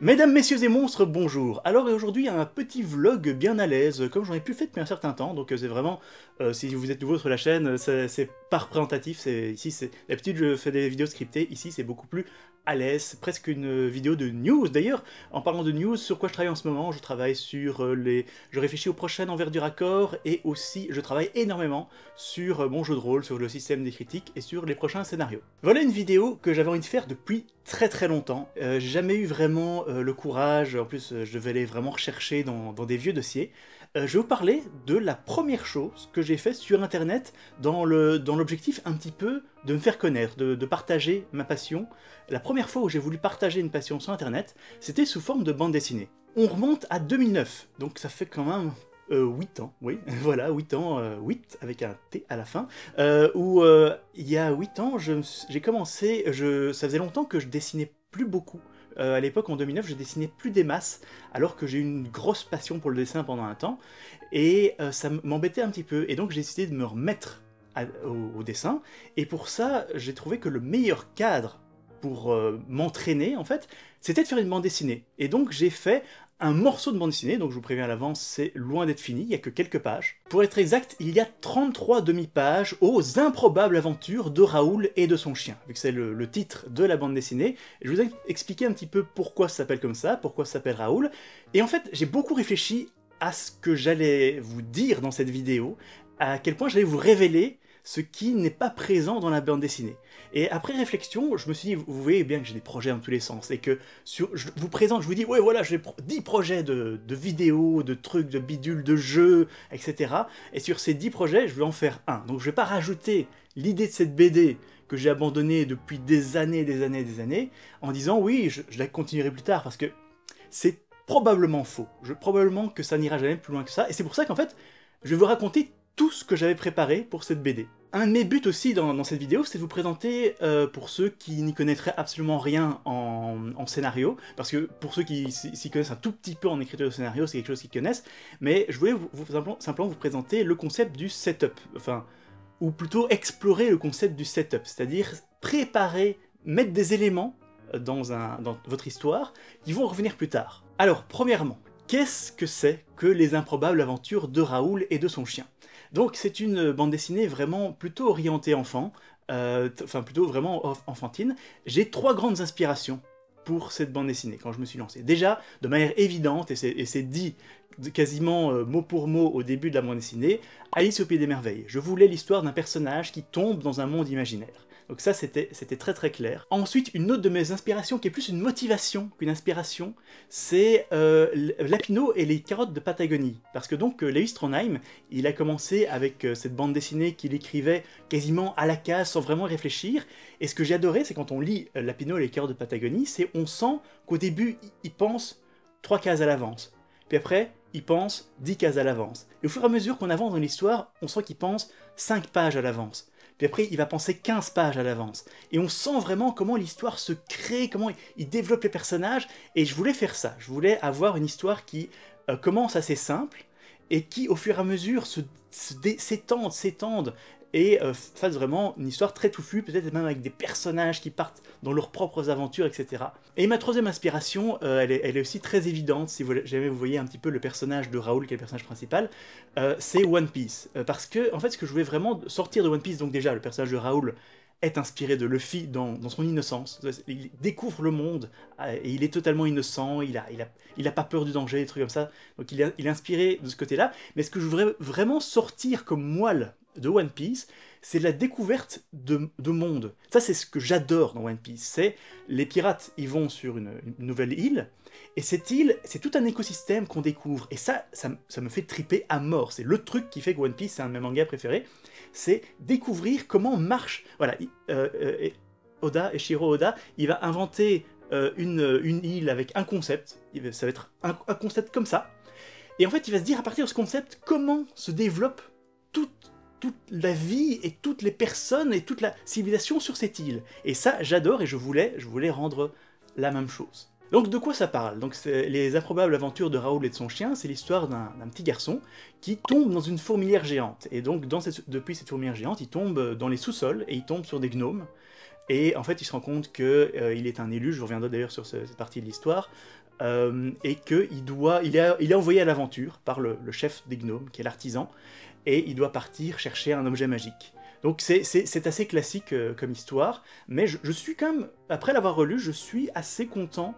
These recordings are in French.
Mesdames, messieurs et monstres, bonjour. Alors aujourd'hui un petit vlog bien à l'aise, comme j'en ai plus fait depuis un certain temps, donc c'est vraiment, si vous êtes nouveau sur la chaîne, c'est pas représentatif, ici c'est, d'habitude je fais des vidéos scriptées, ici c'est beaucoup plus à l'aise, c'est presque une vidéo de news. D'ailleurs, en parlant de news, sur quoi je travaille en ce moment, je travaille sur je réfléchis aux prochaines envergures à corps, et aussi je travaille énormément sur mon jeu de rôle, sur le système des critiques, et sur les prochains scénarios. Voilà une vidéo que j'avais envie de faire depuis très longtemps, j'ai jamais eu vraiment le courage, en plus je devais aller vraiment rechercher dans des vieux dossiers. Je vais vous parler de la première chose que j'ai fait sur internet dans l'objectif un petit peu de me faire connaître, de partager ma passion. La première fois où j'ai voulu partager une passion sur internet, c'était sous forme de bande dessinée. On remonte à 2009, donc ça fait quand même 8 ans, oui, voilà, 8 ans, 8 avec un T à la fin, où il y a 8 ans, j'ai commencé, ça faisait longtemps que je dessinais plus beaucoup. À l'époque, en 2009, je dessinais plus des masses, alors que j'ai eu une grosse passion pour le dessin pendant un temps, et ça m'embêtait un petit peu, et donc j'ai décidé de me remettre au dessin, et pour ça, j'ai trouvé que le meilleur cadre pour m'entraîner, en fait, c'était de faire une bande dessinée. Et donc j'ai fait un morceau de bande dessinée, donc je vous préviens à l'avance, c'est loin d'être fini, il n'y a que quelques pages. Pour être exact, il y a 33 demi-pages aux improbables aventures de Raoul et de son chien, vu que c'est le titre de la bande dessinée. Je vous ai expliqué un petit peu pourquoi ça s'appelle comme ça, pourquoi ça s'appelle Raoul, et en fait j'ai beaucoup réfléchi à ce que j'allais vous dire dans cette vidéo, à quel point j'allais vous révéler ce qui n'est pas présent dans la bande dessinée. Et après réflexion, je me suis dit, vous voyez bien que j'ai des projets dans tous les sens, et que je vous présente, je vous dis, ouais voilà, j'ai 10 projets de vidéos, de trucs, de bidules, de jeux, etc. Et sur ces 10 projets, je vais en faire un. Donc je vais pas rajouter l'idée de cette BD que j'ai abandonnée depuis des années, en disant, oui, je la continuerai plus tard, parce que c'est probablement faux. Probablement que ça n'ira jamais plus loin que ça, et c'est pour ça qu'en fait, je vais vous raconter tout ce que j'avais préparé pour cette BD. Un de mes buts aussi dans cette vidéo, c'est de vous présenter, pour ceux qui n'y connaîtraient absolument rien en scénario, parce que pour ceux qui s'y connaissent un tout petit peu en écriture de scénario, c'est quelque chose qu'ils connaissent, mais je voulais simplement vous présenter le concept du setup, enfin, ou plutôt explorer le concept du setup, c'est-à-dire préparer, mettre des éléments dans votre histoire qui vont revenir plus tard. Alors, premièrement, qu'est-ce que c'est que les improbables aventures de Raoul et de son chien? Donc c'est une bande dessinée vraiment plutôt orientée enfant, enfin plutôt vraiment enfantine. J'ai 3 grandes inspirations pour cette bande dessinée quand je me suis lancé. Déjà, de manière évidente, et c'est dit quasiment mot pour mot au début de la bande dessinée, Alice au Pays des Merveilles. Je voulais l'histoire d'un personnage qui tombe dans un monde imaginaire. Donc ça, c'était très clair. Ensuite, une autre de mes inspirations, qui est plus une motivation qu'une inspiration, c'est Lapino et les carottes de Patagonie. Parce que donc, Lévi Stronheim, il a commencé avec cette bande dessinée qu'il écrivait quasiment à la case, sans vraiment réfléchir. Et ce que j'ai adoré, c'est quand on lit Lapino et les carottes de Patagonie, c'est on sent qu'au début, il pense 3 cases à l'avance. Puis après, il pense 10 cases à l'avance. Et au fur et à mesure qu'on avance dans l'histoire, on sent qu'il pense 5 pages à l'avance. Puis après, il va penser 15 pages à l'avance. Et on sent vraiment comment l'histoire se crée, comment il développe les personnages. Et je voulais faire ça. Je voulais avoir une histoire qui commence assez simple et qui, au fur et à mesure, s'étende et fasse vraiment une histoire très touffue, peut-être même avec des personnages qui partent dans leurs propres aventures, etc. Et ma troisième inspiration, elle est aussi très évidente, si jamais vous voyez un petit peu le personnage de Raoul, qui est le personnage principal, c'est One Piece. Parce que, en fait, ce que je voulais vraiment sortir de One Piece, donc déjà, le personnage de Raoul est inspiré de Luffy dans son innocence. Il découvre le monde, et il est totalement innocent, il a pas peur du danger, des trucs comme ça. Donc il est inspiré de ce côté-là. Mais ce que je voudrais vraiment sortir comme moelle de One Piece, c'est la découverte de monde. Ça, c'est ce que j'adore dans One Piece. C'est les pirates, ils vont sur une nouvelle île, et cette île, c'est tout un écosystème qu'on découvre. Et ça me fait triper à mort. C'est le truc qui fait que One Piece, c'est un de mes mangas préférés. C'est découvrir comment marche... Voilà, Eiichiro Oda, il va inventer une île avec un concept. Ça va être un concept comme ça. Et en fait, il va se dire, à partir de ce concept, comment se développe toute la vie et toutes les personnes et toute la civilisation sur cette île. Et ça, j'adore, et je voulais rendre la même chose. Donc de quoi ça parle? Donc c'est les improbables aventures de Raoul et de son chien, c'est l'histoire d'un petit garçon qui tombe dans une fourmilière géante. Et donc depuis cette fourmilière géante, il tombe dans les sous-sols et il tombe sur des gnomes. Et en fait, il se rend compte qu'il est un élu, je reviendrai d'ailleurs sur cette partie de l'histoire, et qu'il est envoyé à l'aventure par le chef des gnomes, qui est l'artisan, et il doit partir chercher un objet magique. Donc c'est assez classique comme histoire, mais je suis quand même, après l'avoir relu, je suis assez content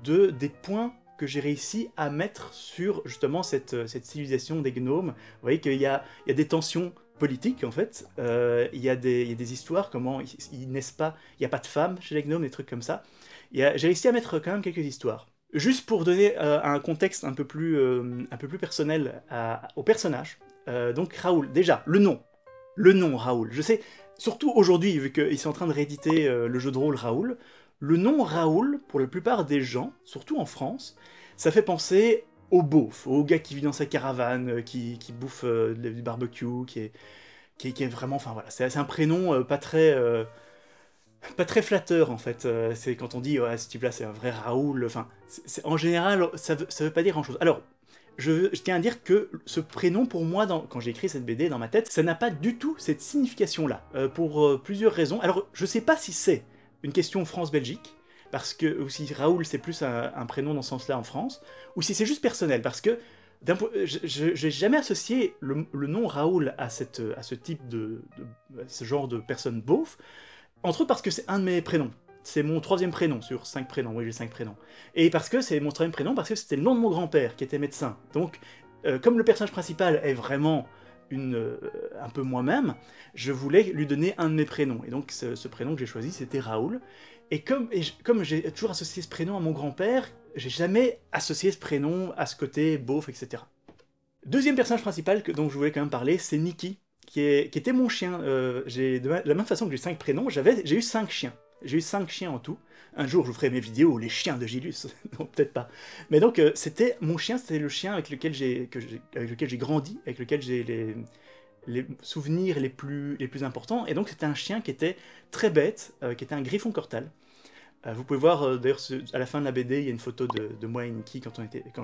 des points que j'ai réussi à mettre sur justement cette civilisation des gnomes. Vous voyez qu'il y a des tensions politiques en fait, il y a des histoires, comment ils naissent pas, il n'y a pas de femmes chez les gnomes, des trucs comme ça. J'ai réussi à mettre quand même quelques histoires. Juste pour donner un contexte un peu plus personnel au personnage, donc Raoul, déjà, le nom Raoul, je sais, surtout aujourd'hui, vu qu'ils sont en train de rééditer le jeu de rôle Raoul, le nom Raoul, pour la plupart des gens, surtout en France, ça fait penser au beauf, au gars qui vit dans sa caravane, qui bouffe du barbecue, qui est vraiment, enfin voilà, c'est un prénom pas très flatteur en fait. C'est quand on dit, ouais, ce type-là c'est un vrai Raoul, enfin, en général, ça veut pas dire grand-chose. Alors, je tiens à dire que ce prénom, pour moi, quand j'ai écrit cette BD dans ma tête, ça n'a pas du tout cette signification-là, pour plusieurs raisons. Alors, je sais pas si c'est une question France-Belgique, parce que, ou si Raoul c'est plus un prénom dans ce sens-là en France, ou si c'est juste personnel, parce que j'ai jamais associé le nom Raoul à ce type à ce genre de personne beauf, entre autres parce que c'est un de mes prénoms. C'est mon 3e prénom sur 5 prénoms, oui j'ai 5 prénoms. Et parce que c'est mon 3e prénom, parce que c'était le nom de mon grand-père qui était médecin. Donc, comme le personnage principal est vraiment un peu moi-même, je voulais lui donner un de mes prénoms. Et donc ce prénom que j'ai choisi, c'était Raoul. Et comme j'ai toujours associé ce prénom à mon grand-père, j'ai jamais associé ce prénom à ce côté beauf, etc. Deuxième personnage principal dont je voulais quand même parler, c'est Nikki, qui était mon chien. De la même façon que j'ai 5 prénoms, j'ai eu 5 chiens. J'ai eu 5 chiens en tout. Un jour, je vous ferai mes vidéos, les chiens de Gilus. Non, peut-être pas. Mais donc, c'était mon chien, c'était le chien avec lequel j'ai grandi, avec lequel j'ai les souvenirs les plus importants. Et donc, c'était un chien qui était très bête, qui était un griffon cortal. Vous pouvez voir, d'ailleurs, à la fin de la BD, il y a une photo de moi et Nikki quand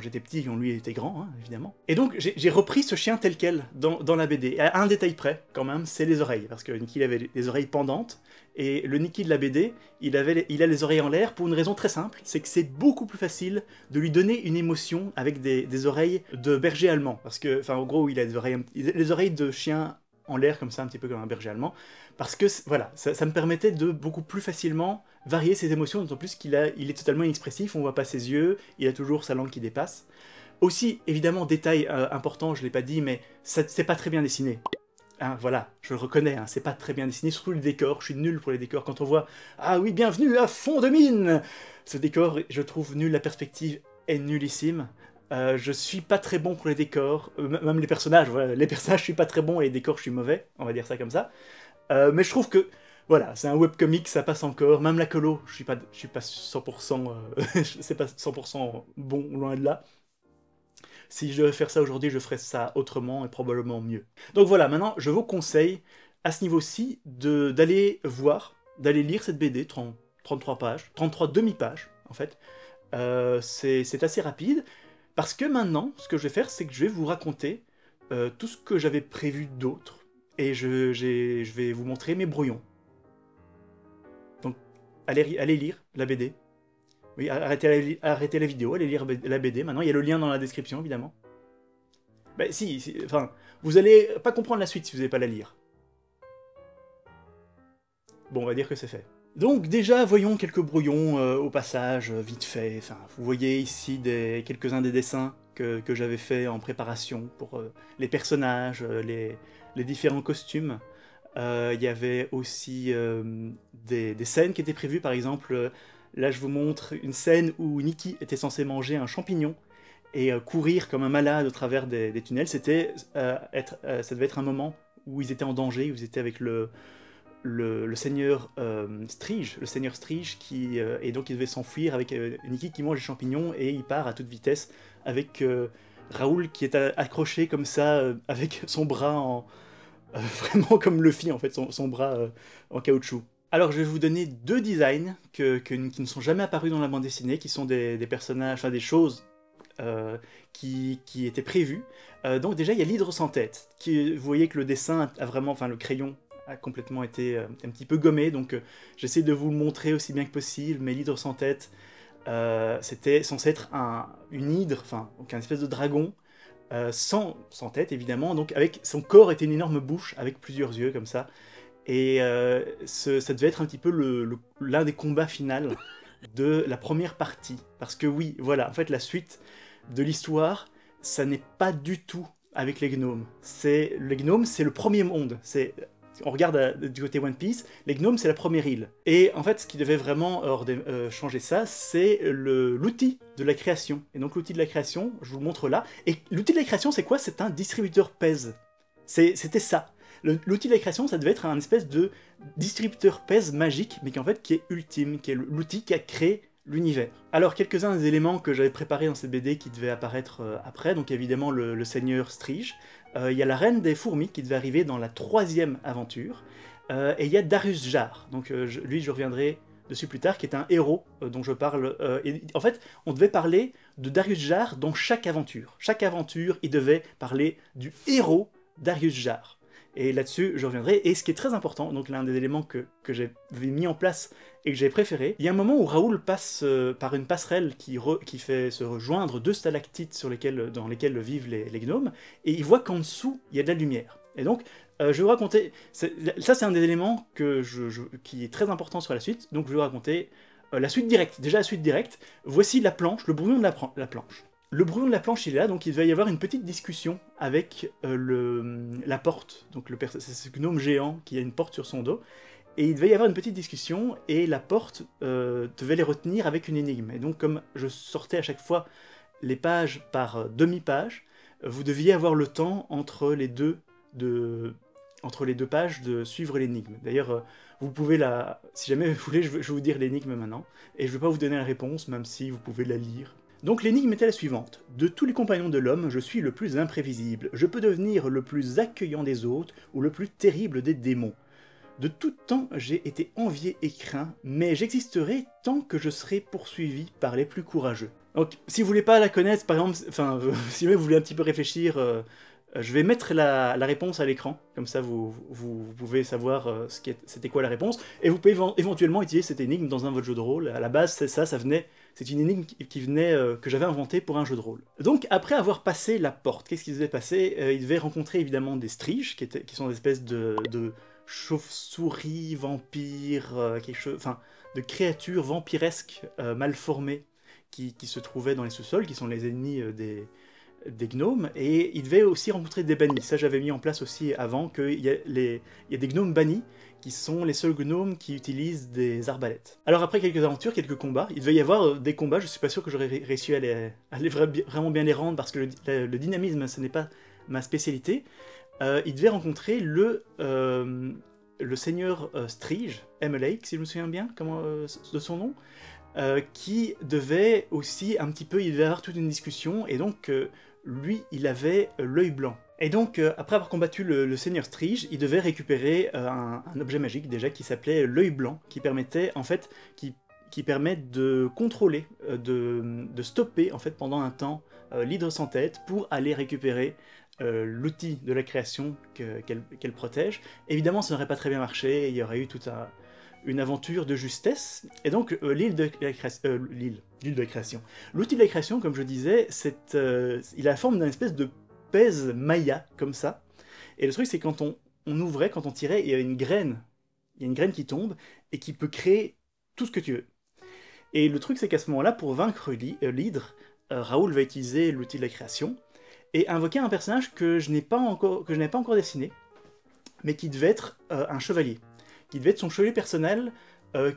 j'étais petit, quand lui était grand, hein, évidemment. Et donc, j'ai repris ce chien tel quel dans la BD. À un détail près, quand même, c'est les oreilles. Parce que Nikki avait les oreilles pendantes, et le Nikki de la BD, il a les oreilles en l'air pour une raison très simple, c'est que c'est beaucoup plus facile de lui donner une émotion avec des oreilles de berger allemand. Parce que, enfin, en gros, il a les oreilles de chien en l'air comme ça, un petit peu comme un berger allemand, parce que voilà, ça me permettait de beaucoup plus facilement varier ses émotions, d'autant plus il est totalement inexpressif, on voit pas ses yeux, il a toujours sa langue qui dépasse. Aussi, évidemment, détail important, je l'ai pas dit, mais c'est pas très bien dessiné. Hein, voilà, je le reconnais, hein, c'est pas très bien dessiné, surtout le décor, je suis nul pour les décors, quand on voit « Ah oui, bienvenue à fond de mine !» Ce décor, je trouve nul, la perspective est nullissime. Je suis pas très bon pour les décors, même les personnages, voilà, les personnages je suis pas très bon et les décors je suis mauvais, on va dire ça comme ça. Mais je trouve que, voilà, c'est un webcomic, ça passe encore, même la colo, je suis pas 100%, c'est pas 100% bon, loin de là. Si je devais faire ça aujourd'hui, je ferais ça autrement et probablement mieux. Donc voilà, maintenant je vous conseille, à ce niveau-ci, d'aller lire cette BD, 33 pages, 33 demi-pages en fait. C'est assez rapide. Parce que maintenant, ce que je vais faire, c'est que je vais vous raconter tout ce que j'avais prévu d'autre, et je vais vous montrer mes brouillons. Donc, allez lire la BD. Oui, arrêtez la vidéo, allez lire la BD. Maintenant, il y a le lien dans la description, évidemment. Ben enfin, vous allez pas comprendre la suite si vous n'allez pas la lire. Bon, on va dire que c'est fait. Donc déjà, voyons quelques brouillons au passage, vite fait. Enfin, vous voyez ici quelques-uns des dessins que j'avais fait en préparation pour les personnages, les différents costumes. Il y avait aussi des scènes qui étaient prévues, par exemple, là je vous montre une scène où Nikki était censé manger un champignon et courir comme un malade au travers des tunnels. Ça devait être un moment où ils étaient en danger, où ils étaient avec le seigneur Strige, et donc il devait s'enfuir avec Nikki qui mange les champignons, et il part à toute vitesse avec Raoul qui est accroché comme ça, avec son bras vraiment comme Luffy en fait, son bras en caoutchouc. Alors je vais vous donner 2 designs qui ne sont jamais apparus dans la bande dessinée, qui sont des personnages, enfin des choses qui étaient prévues. Donc déjà il y a l'hydre sans tête, vous voyez que le dessin a vraiment, enfin le crayon a complètement été un petit peu gommé, donc j'essaie de vous le montrer aussi bien que possible, mais l'hydre sans tête, C'était censé être une hydre, enfin, donc un espèce de dragon, sans tête évidemment, donc avec son corps était une énorme bouche avec plusieurs yeux comme ça. Et ça devait être un petit peu l'un des combats finaux de la première partie. Parce que oui, voilà, en fait la suite de l'histoire, ça n'est pas du tout avec les gnomes. Les gnomes, c'est le premier monde. On regarde du côté One Piece, les gnomes c'est la première île. Et en fait, ce qui devait vraiment changer ça, c'est l'outil de la création. Et donc l'outil de la création, je vous le montre là. Et l'outil de la création, c'est quoi? C'est un distributeur PES. C'était ça. L'outil de la création, ça devait être un espèce de distributeur PES magique, mais qui est ultime, qui est l'outil qui a créé l'univers. Alors, quelques-uns des éléments que j'avais préparés dans cette BD qui devaient apparaître après, donc évidemment le seigneur Strige, il y a la reine des fourmis qui devait arriver dans la 3e aventure, et il y a Darius Jar, donc lui je reviendrai dessus plus tard, qui est un héros dont je parle. Et en fait, on devait parler de Darius Jar dans chaque aventure. Chaque aventure, il devait parler du héros Darius Jar. Et là-dessus, je reviendrai. Et ce qui est très important, donc l'un des éléments que j'avais mis en place et que j'ai préféré, il y a un moment où Raoul passe par une passerelle qui fait se rejoindre 2 stalactites dans lesquelles vivent les gnomes, et il voit qu'en dessous, il y a de la lumière. Et donc, je vais vous raconter... Ça, c'est un des éléments qui est très important sur la suite, donc je vais vous raconter la suite directe. Déjà, la suite directe, voici la planche, le brouillon de la planche. Le brouillon de la planche, il est là, donc il va y avoir une petite discussion avec la porte. Donc c'est ce gnome géant qui a une porte sur son dos. Et il devait y avoir une petite discussion, et la porte devait les retenir avec une énigme. Et donc comme je sortais à chaque fois les pages par demi-page, vous deviez avoir le temps entre les deux pages de suivre l'énigme. D'ailleurs, vous pouvez si jamais vous voulez, je vais vous dire l'énigme maintenant. Et je ne vais pas vous donner la réponse, même si vous pouvez la lire. Donc l'énigme était la suivante. De tous les compagnons de l'homme, je suis le plus imprévisible. Je peux devenir le plus accueillant des hôtes ou le plus terrible des démons. De tout temps, j'ai été envié et craint, mais j'existerai tant que je serai poursuivi par les plus courageux. Donc, si vous voulez pas la connaître, par exemple, si vous voulez un petit peu réfléchir, je vais mettre la réponse à l'écran, comme ça vous pouvez savoir c'était quoi la réponse, et vous pouvez éventuellement utiliser cette énigme dans un de votre jeu de rôle. À la base, c'est une énigme que j'avais inventée pour un jeu de rôle. Donc, après avoir passé la porte, qu'est-ce qui devait passer? Il devait rencontrer évidemment des striges, qui sont des espèces de chauves-souris, vampires, de créatures vampiresques mal formées qui se trouvaient dans les sous-sols, qui sont les ennemis des gnomes, et il devait aussi rencontrer des bannis. Ça, j'avais mis en place aussi avant, qu'il y a des gnomes bannis, qui sont les seuls gnomes qui utilisent des arbalètes. Alors après quelques aventures, quelques combats, il devait y avoir des combats, je suis pas sûr que j'aurais réussi à vraiment bien les rendre, parce que le dynamisme, ce n'est pas ma spécialité. Il devait rencontrer le seigneur Strige, Lake, si je me souviens bien de son nom, qui devait aussi un petit peu, il devait avoir toute une discussion, et donc lui, il avait l'œil blanc. Et donc, après avoir combattu le seigneur Strige, il devait récupérer un objet magique déjà qui s'appelait l'œil blanc, qui permettait en fait, qui permet de contrôler, de stopper en fait pendant un temps l'hydre sans tête pour aller récupérer l'outil de la création qu'elle protège. Évidemment, ça n'aurait pas très bien marché, il y aurait eu toute une aventure de justesse, et donc l'île de la création. L'outil de la création, comme je disais, il a la forme d'une espèce de pèse Maya, comme ça, et le truc c'est quand on ouvrait, quand on tirait, il y a une graine qui tombe, et qui peut créer tout ce que tu veux. Et le truc c'est qu'à ce moment-là, pour vaincre l'hydre, Raoul va utiliser l'outil de la création, et invoquer un personnage que je n'ai pas encore dessiné, mais qui devait être un chevalier, qui devait être son chevalier personnel,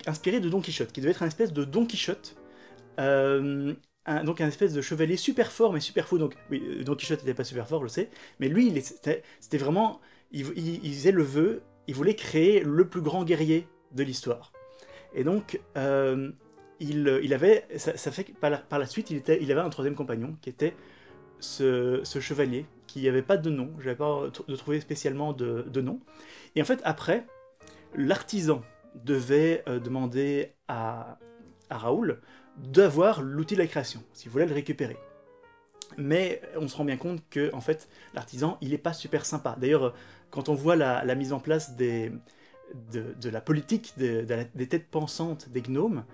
inspiré de Don Quichotte, qui devait être un espèce de Don Quichotte, donc un espèce de chevalier super fort mais super fou. Donc oui, Don Quichotte n'était pas super fort, je sais, mais lui, c'était vraiment, il faisait le vœu, il voulait créer le plus grand guerrier de l'histoire. Et donc, il avait, ça fait que par la suite, il avait un troisième compagnon, qui était ce chevalier, qui n'avait pas de nom, je n'avais pas trouvé spécialement de nom. Et en fait, après, l'artisan devait demander à Raoul d'avoir l'outil de la création, s'il voulait le récupérer. Mais on se rend bien compte que, en fait, l'artisan, il n'est pas super sympa. D'ailleurs, quand on voit la mise en place de la politique des têtes pensantes des gnomes,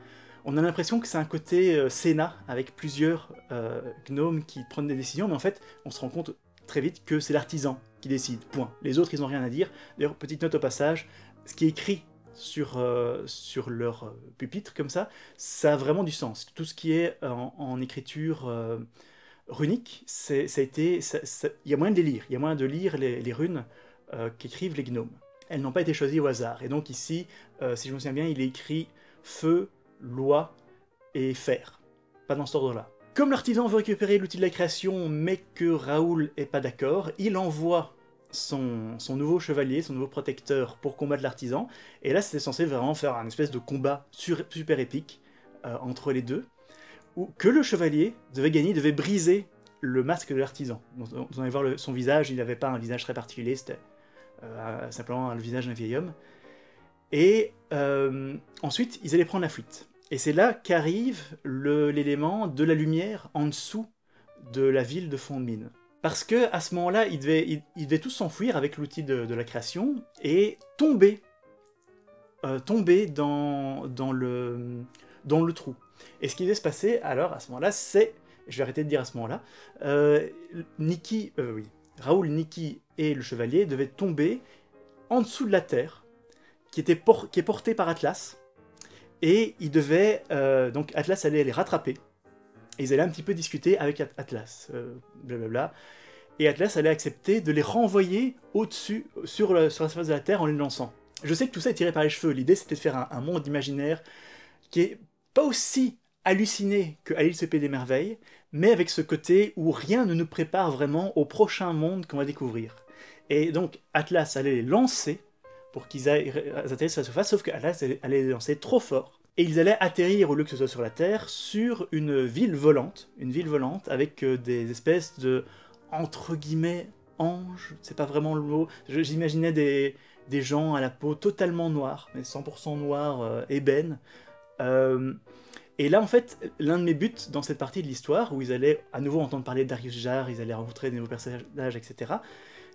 On a l'impression que c'est un côté Sénat, avec plusieurs gnomes qui prennent des décisions, mais en fait, on se rend compte très vite que c'est l'artisan qui décide, point. Les autres, ils n'ont rien à dire. D'ailleurs, petite note au passage, ce qui est écrit sur leur pupitre, comme ça a vraiment du sens. Tout ce qui est en écriture runique, il y a moyen de les lire, il y a moyen de lire les runes qu'écrivent les gnomes. Elles n'ont pas été choisies au hasard, et donc ici, si je me souviens bien, il est écrit feu, loi et fer. Pas dans cet ordre-là. Comme l'artisan veut récupérer l'outil de la création, mais que Raoul est pas d'accord, il envoie son nouveau chevalier, son nouveau protecteur pour combattre l'artisan, et là c'était censé vraiment faire un espèce de combat super épique entre les deux, où que le chevalier devait gagner, devait briser le masque de l'artisan. Vous allez voir son visage, il n'avait pas un visage très particulier, c'était simplement le visage d'un vieil homme. Et ensuite, ils allaient prendre la fuite. Et c'est là qu'arrive l'élément de la lumière en dessous de la ville de fond de mine. Parce que à ce moment-là, ils devaient tous s'enfuir avec l'outil de la création et tomber dans le trou. Et ce qui devait se passer, alors, à ce moment-là, c'est... Je vais arrêter de dire à ce moment-là. Raoul, Nikki et le chevalier devaient tomber en dessous de la terre, qui est portée par Atlas. Et ils devaient... donc Atlas allait les rattraper. Et ils allaient un petit peu discuter avec Atlas. Blablabla. Et Atlas allait accepter de les renvoyer au-dessus, sur la surface de la Terre, en les lançant. Je sais que tout ça est tiré par les cheveux. L'idée, c'était de faire un monde imaginaire qui est pas aussi halluciné que Alice au Pays des Merveilles, mais avec ce côté où rien ne nous prépare vraiment au prochain monde qu'on va découvrir. Et donc, Atlas allait les lancer pour qu'ils atterrissent sur la surface, sauf qu'Atlas allait les lancer trop fort. Et ils allaient atterrir, au lieu que ce soit sur la Terre, sur une ville volante avec des espèces de, entre guillemets, anges, c'est pas vraiment le mot, j'imaginais des gens à la peau totalement noire, mais 100% noire, ébène. Et là, en fait, l'un de mes buts dans cette partie de l'histoire, où ils allaient à nouveau entendre parler de Darius Jar, ils allaient rencontrer des nouveaux personnages, etc.,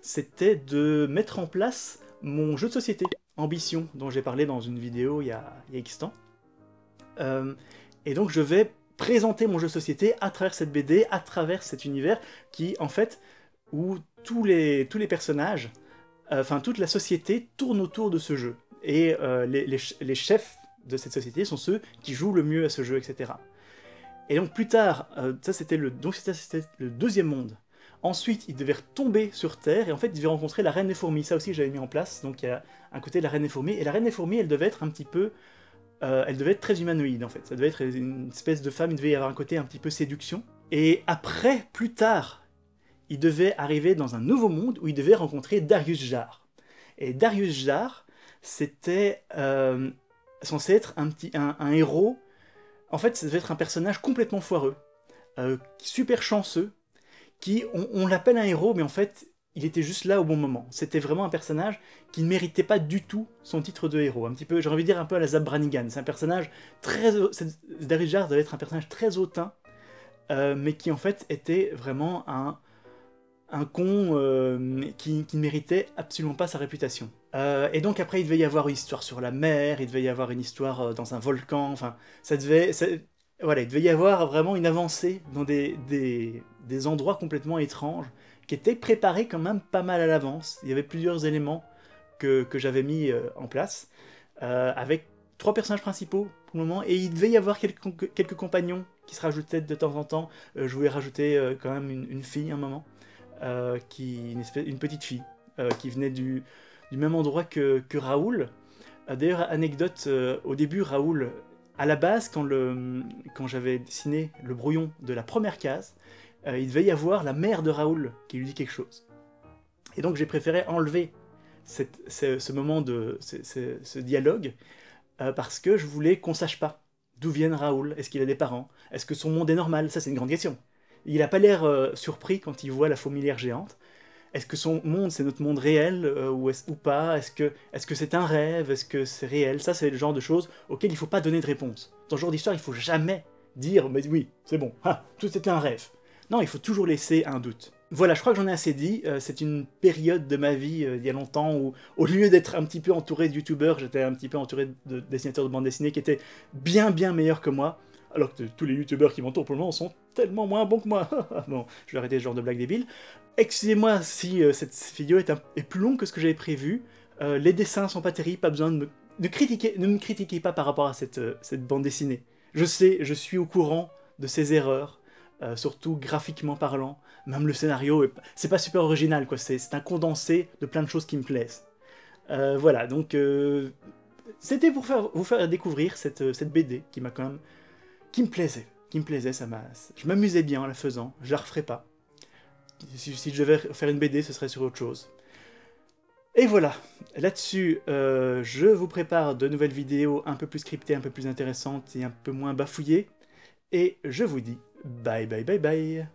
c'était de mettre en place mon jeu de société, Ambition, dont j'ai parlé dans une vidéo il y a X temps. Et donc je vais présenter mon jeu de société à travers cette BD, à travers cet univers qui, en fait, où tous les personnages, toute la société tourne autour de ce jeu. Et les chefs de cette société sont ceux qui jouent le mieux à ce jeu, etc. Et donc plus tard, ça c'était le deuxième monde. Ensuite, ils devaient retomber sur Terre, et en fait, ils devaient rencontrer la Reine des Fourmis. Ça aussi, j'avais mis en place. Donc il y a un côté de la Reine des Fourmis, et la Reine des Fourmis, elle devait être un petit peu... elle devait être très humanoïde, en fait. Ça devait être une espèce de femme, il devait y avoir un côté un petit peu séduction. Et après, plus tard, il devait arriver dans un nouveau monde où il devait rencontrer Darius Jar. Et Darius Jar, c'était censé être un héros. En fait, ça devait être un personnage complètement foireux, super chanceux, qui, on l'appelle un héros, mais en fait, il était juste là au bon moment. C'était vraiment un personnage qui ne méritait pas du tout son titre de héros. Un petit peu, j'ai envie de dire un peu à la Zab Brannigan. C'est un personnage très... Darius Jar devait être un personnage très hautain, mais qui en fait était vraiment un con qui ne méritait absolument pas sa réputation. Et donc après, il devait y avoir une histoire sur la mer, il devait y avoir une histoire dans un volcan, enfin, voilà, il devait y avoir vraiment une avancée dans des endroits complètement étranges, qui étaient préparés quand même pas mal à l'avance. Il y avait plusieurs éléments que j'avais mis en place, avec 3 personnages principaux pour le moment, et il devait y avoir quelques compagnons qui se rajoutaient de temps en temps. Je voulais rajouter quand même une fille à un moment, une petite fille, qui venait du même endroit que Raoul. D'ailleurs, anecdote, au début, Raoul, à la base, quand j'avais dessiné le brouillon de la première case, il devait y avoir la mère de Raoul qui lui dit quelque chose. Et donc j'ai préféré enlever ce moment ce dialogue, parce que je voulais qu'on sache pas d'où viennent Raoul. Est-ce qu'il a des parents? Est-ce que son monde est normal? Ça, c'est une grande question. Il n'a pas l'air surpris quand il voit la fourmilière géante. Est-ce que son monde, c'est notre monde réel ou pas? Est-ce que c'est un rêve? Est-ce que c'est réel? Ça, c'est le genre de choses auxquelles il ne faut pas donner de réponse. Dans ce genre d'histoire, il ne faut jamais dire « mais oui, c'est bon, tout était un rêve ». Non, il faut toujours laisser un doute. Voilà, je crois que j'en ai assez dit. C'est une période de ma vie, il y a longtemps, où au lieu d'être un petit peu entouré de youtubeurs, j'étais un petit peu entouré de dessinateurs de bande dessinée qui étaient bien meilleurs que moi. Alors que tous les youtubeurs qui m'entourent pour le moment sont tellement moins bons que moi. Bon, je vais arrêter ce genre de blague débile. Excusez-moi si cette vidéo est plus longue que ce que j'avais prévu. Les dessins sont pas terribles, pas besoin de ne me critiquez pas par rapport à cette bande dessinée. Je sais, je suis au courant de ses erreurs, surtout graphiquement parlant. Même le scénario, c'est pas super original, quoi. C'est un condensé de plein de choses qui me plaisent. Voilà, donc c'était pour vous faire découvrir cette BD qui m'a quand même, qui me plaisait, je m'amusais bien en la faisant. Je la referai pas. Si je devais faire une BD, ce serait sur autre chose. Et voilà, là-dessus, je vous prépare de nouvelles vidéos un peu plus scriptées, un peu plus intéressantes et un peu moins bafouillées. Et je vous dis bye bye bye bye.